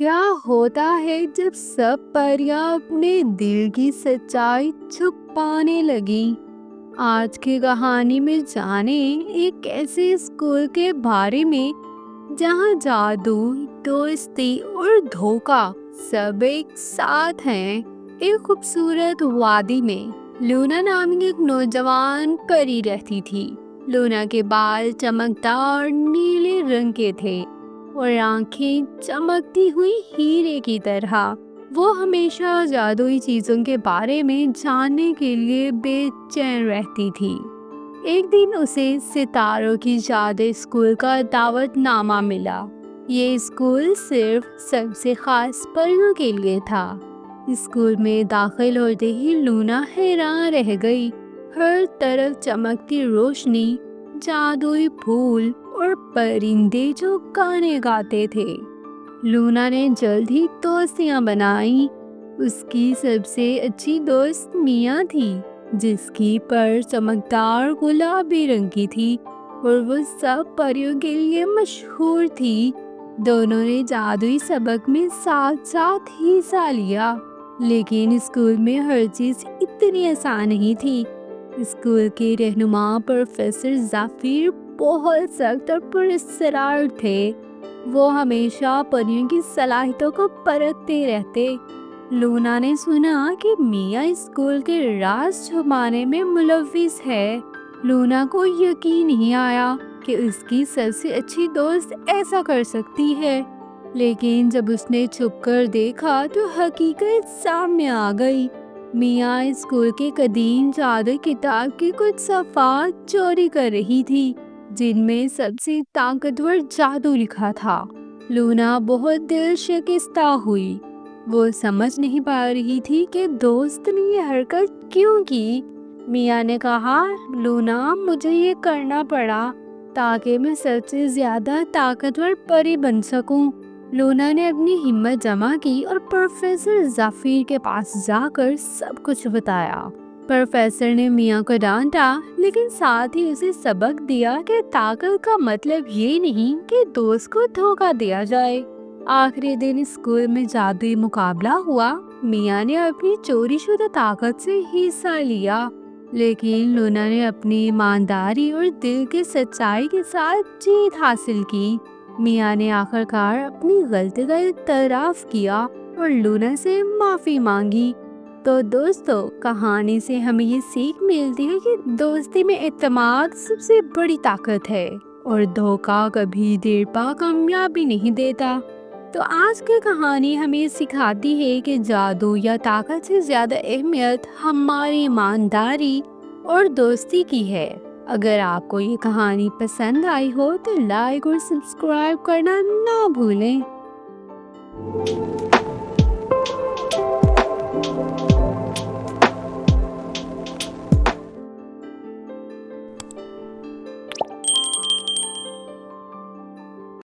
क्या होता है जब सब परियां अपने दिल की सच्चाई छुपाने लगी। आज की कहानी में जाने एक ऐसे स्कूल के बारे में जहां जादू, दोस्ती और धोखा सब एक साथ हैं। एक खूबसूरत वादी में लूना नाम की एक नौजवान परी रहती थी। लूना के बाल चमकदार नीले रंग के थे और आंखें चमकती हुई हीरे की तरह। वो हमेशा जादुई चीजों के बारे में जानने के लिए बेचैन रहती थी। एक दिन उसे सितारों की जादू स्कूल का दावतनामा मिला। ये स्कूल सिर्फ सबसे खास परियों के लिए था। स्कूल में दाखिल होते ही लूना हैरान रह गई। हर तरफ चमकती रोशनी, जादुई फूल और परिंदे जो गाने गाते थे। लूना ने जल्द ही दोस्तियां बनाई। उसकी सबसे अच्छी दोस्त मिया थी, जिसकी पर चमकदार गुलाबी रंग की थी और वो सब परियों के लिए मशहूर थी। दोनों ने जादुई सबक में साथ साथ हिस्सा लिया, लेकिन स्कूल में हर चीज इतनी आसान नहीं थी। स्कूल के रहनुमा प्रोफेसर जाफिर बहुत सख्त और पुरस्कार थे। वो हमेशा परियों की सलाहियतों को परखते रहते। लूना ने सुना कि मिया स्कूल के राज छुपाने में मुलव्विस है। लूना को यकीन नहीं आया कि उसकी सबसे अच्छी दोस्त ऐसा कर सकती है, लेकिन जब उसने छुपकर देखा तो हकीकत सामने आ गई। मिया स्कूल के कदीम जादू किताब की कुछ सफ़ा चोरी कर रही थी, जिनमें सबसे ताकतवर जादू लिखा था। लूना बहुत दिल शिकस्ता हुई। वो समझ नहीं पा रही थी कि दोस्त ने ये हरकत क्यों की। मिया ने कहा, लूना, मुझे ये करना पड़ा ताकि मैं सबसे ज्यादा ताकतवर परी बन सकूं। लूना ने अपनी हिम्मत जमा की और प्रोफेसर जाफिर के पास जाकर सब कुछ बताया। प्रोफेसर ने मिया को डांटा, लेकिन साथ ही उसे सबक दिया कि ताकत का मतलब ये नहीं कि दोस्त को धोखा दिया जाए। आखिरी दिन स्कूल में जादुई मुकाबला हुआ। मिया ने अपनी चोरीशुदा ताकत से हिस्सा लिया, लेकिन लूना ने अपनी ईमानदारी और दिल की सच्चाई के साथ जीत हासिल की। मिया ने आखिरकार अपनी गलती का इतराफ किया और लूना से माफी मांगी। तो दोस्तों, कहानी से हमें ये सीख मिलती है कि दोस्ती में एतमाद सबसे बड़ी ताकत है और धोखा कभी देर पा कामयाबी नहीं देता। तो आज की कहानी हमें सिखाती है कि जादू या ताकत से ज्यादा अहमियत हमारी ईमानदारी और दोस्ती की है। अगर आपको ये कहानी पसंद आई हो तो लाइक और सब्सक्राइब करना ना भूलें।